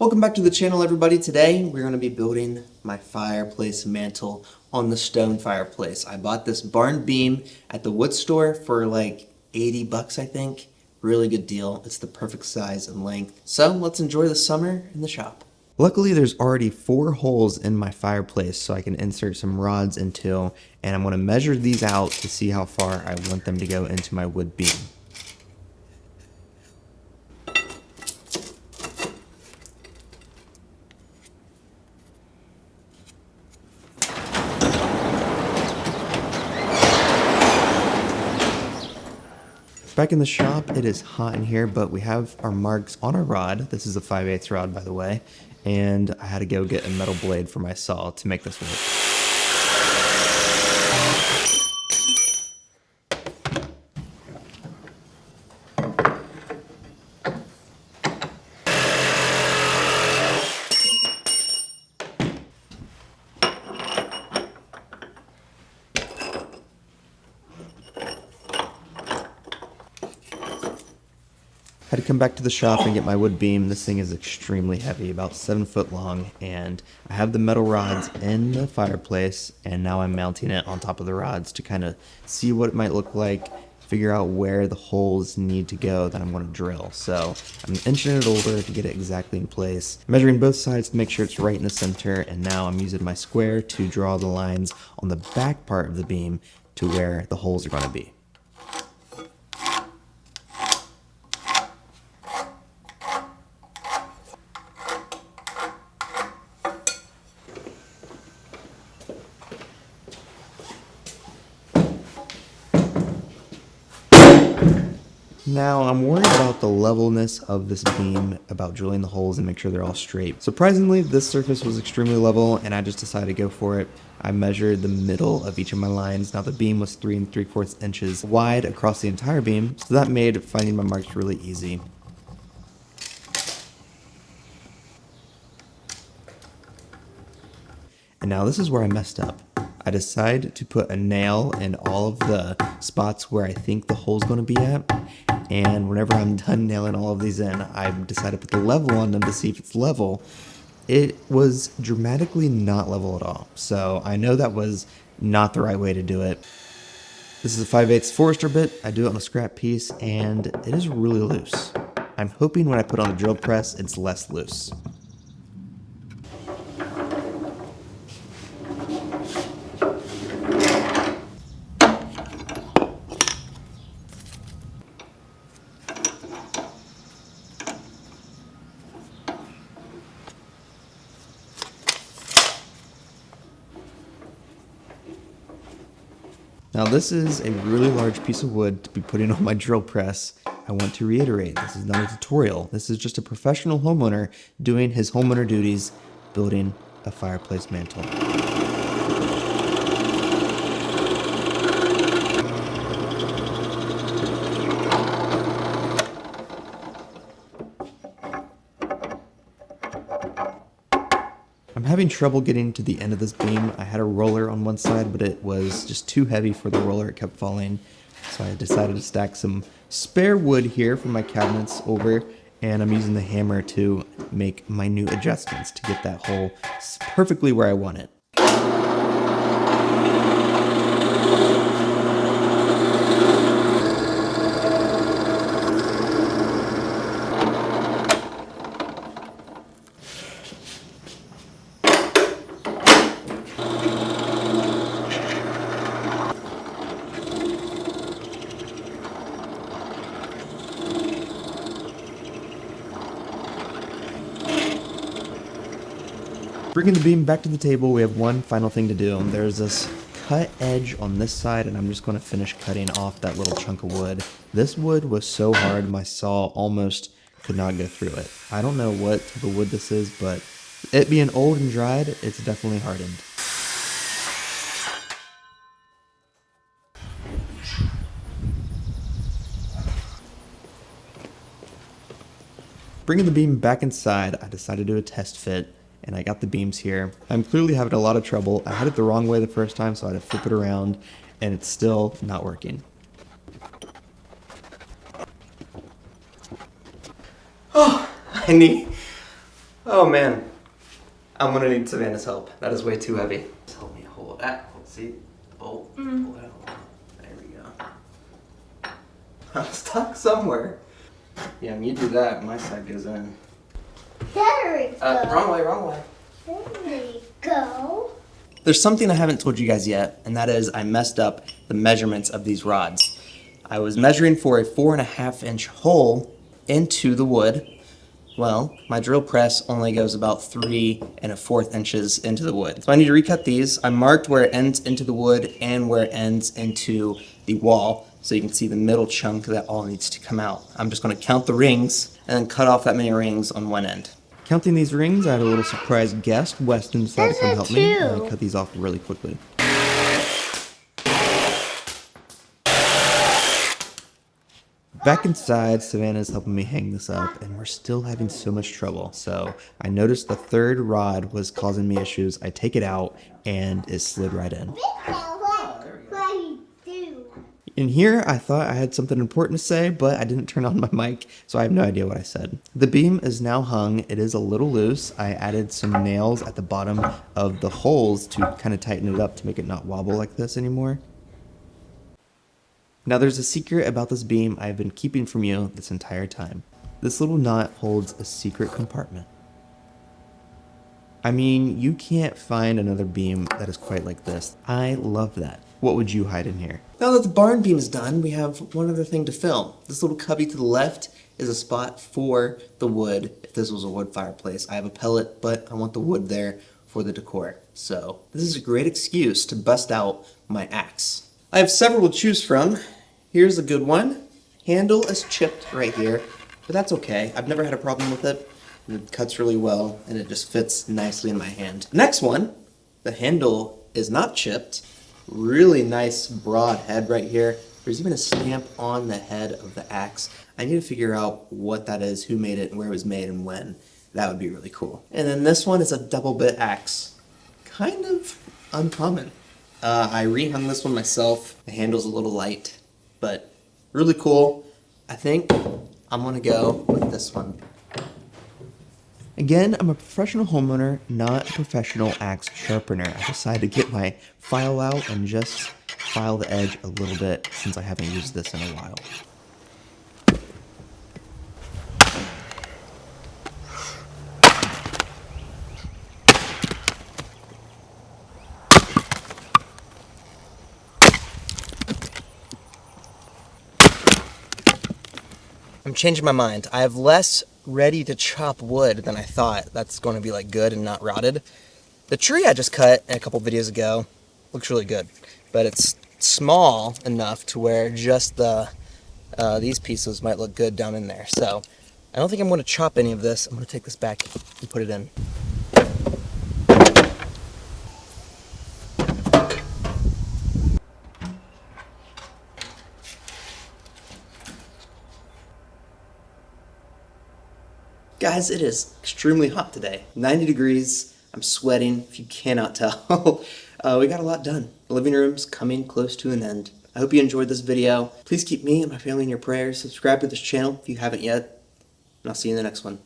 Welcome back to the channel, everybody. Today we're going to be building my fireplace mantle on the stone fireplace. I bought this barn beam at the wood store for like 80 bucks, I think. Really good deal. It's the perfect size and length. So let's enjoy the summer in the shop. Luckily, there's already 4 holes in my fireplace so I can insert some rods into, and I'm going to measure these out to see how far I want them to go into my wood beam. Back in the shop, it is hot in here, but we have our marks on our rod. This is a 5/8 rod, by the way, and I had to go get a metal blade for my saw to make this work. Had to come back to the shop and get my wood beam. This thing is extremely heavy, about 7 foot long, and I have the metal rods in the fireplace, and now I'm mounting it on top of the rods to kind of see what it might look like, figure out where the holes need to go that I'm going to drill. So I'm inching it over to get it exactly in place, measuring both sides to make sure it's right in the center, and now I'm using my square to draw the lines on the back part of the beam to where the holes are going to be. Now, I'm worried about the levelness of this beam, about drilling the holes and make sure they're all straight. Surprisingly, this surface was extremely level, and I just decided to go for it. I measured the middle of each of my lines. Now, the beam was 3 3/4 inches wide across the entire beam, so that made finding my marks really easy. And now this is where I messed up. I decided to put a nail in all of the spots where I think the hole's going to be at. And whenever I'm done nailing all of these in, I decided to put the level on them to see if it's level. It was dramatically not level at all. So I know that was not the right way to do it. This is a 5/8 Forester bit. I do it on a scrap piece, and it is really loose. I'm hoping when I put on the drill press, it's less loose. Now this is a really large piece of wood to be putting on my drill press. I want to reiterate, this is not a tutorial. This is just a professional homeowner doing his homeowner duties, building a fireplace mantle. I'm having trouble getting to the end of this beam. I had a roller on one side, but it was just too heavy for the roller. It kept falling. So I decided to stack some spare wood here from my cabinets over, and I'm using the hammer to make minute adjustments to get that hole perfectly where I want it. Bringing the beam back to the table, we have one final thing to do. There's this cut edge on this side, and I'm just going to finish cutting off that little chunk of wood. This wood was so hard, my saw almost could not go through it. I don't know what type of wood this is, but it being old and dried, it's definitely hardened. Bringing the beam back inside, I decided to do a test fit, and I got the beams here. I'm clearly having a lot of trouble. I had it the wrong way the first time, so I had to flip it around, and it's still not working. Oh, I need Oh man, I'm gonna need Savannah's help. That is way too heavy. Just help me hold that. See the bolt? Pull it out. There we go. I'm stuck somewhere. Yeah, when you do that, my side goes in. There we go. Wrong way, wrong way. There we go. There's something I haven't told you guys yet, and that is I messed up the measurements of these rods. I was measuring for a 4.5-inch hole into the wood. Well, my drill press only goes about 3.25 inches into the wood. So I need to recut these. I marked where it ends into the wood and where it ends into the wall, so you can see the middle chunk that all needs to come out. I'm just going to count the rings and then cut off that many rings on one end. Counting these rings, I had a little surprise guest. Weston decided to come help me, and I cut these off really quickly. Back inside, Savannah's helping me hang this up, and we're still having so much trouble. So I noticed the third rod was causing me issues. I take it out, and it slid right in. In here, I thought I had something important to say, but I didn't turn on my mic, so I have no idea what I said. The beam is now hung. It is a little loose. I added some nails at the bottom of the holes to kind of tighten it up to make it not wobble like this anymore. Now there's a secret about this beam I've been keeping from you this entire time. This little nut holds a secret compartment. I mean, you can't find another beam that is quite like this. I love that. What would you hide in here? Now that the barn beam is done, we have one other thing to film. This little cubby to the left is a spot for the wood. If this was a wood fireplace, I have a pellet, but I want the wood there for the decor. So this is a great excuse to bust out my axe. I have several to choose from. Here's a good one. Handle is chipped right here, but that's okay. I've never had a problem with it. It cuts really well, and it just fits nicely in my hand. Next one, the handle is not chipped. Really nice broad head right here. There's even a stamp on the head of the axe. I need to figure out what that is, who made it, and where it was made, and when. That would be really cool. And then this one is a double bit axe. Kind of uncommon. I rehung this one myself. The handle's a little light, but really cool. I think I'm gonna go with this one. Again, I'm a professional homeowner, not a professional axe sharpener. I decided to get my file out and just file the edge a little bit since I haven't used this in a while. I'm changing my mind. I have less ready to chop wood than I thought. That's going to be like good and not rotted. The tree I just cut a couple videos ago looks really good, but it's small enough to where just these pieces might look good down in there. So I don't think I'm going to chop any of this. I'm going to take this back and put it in. Guys, it is extremely hot today. 90 degrees. I'm sweating, if you cannot tell. We got a lot done. The living room's coming close to an end. I hope you enjoyed this video. Please keep me and my family in your prayers. Subscribe to this channel if you haven't yet. And I'll see you in the next one.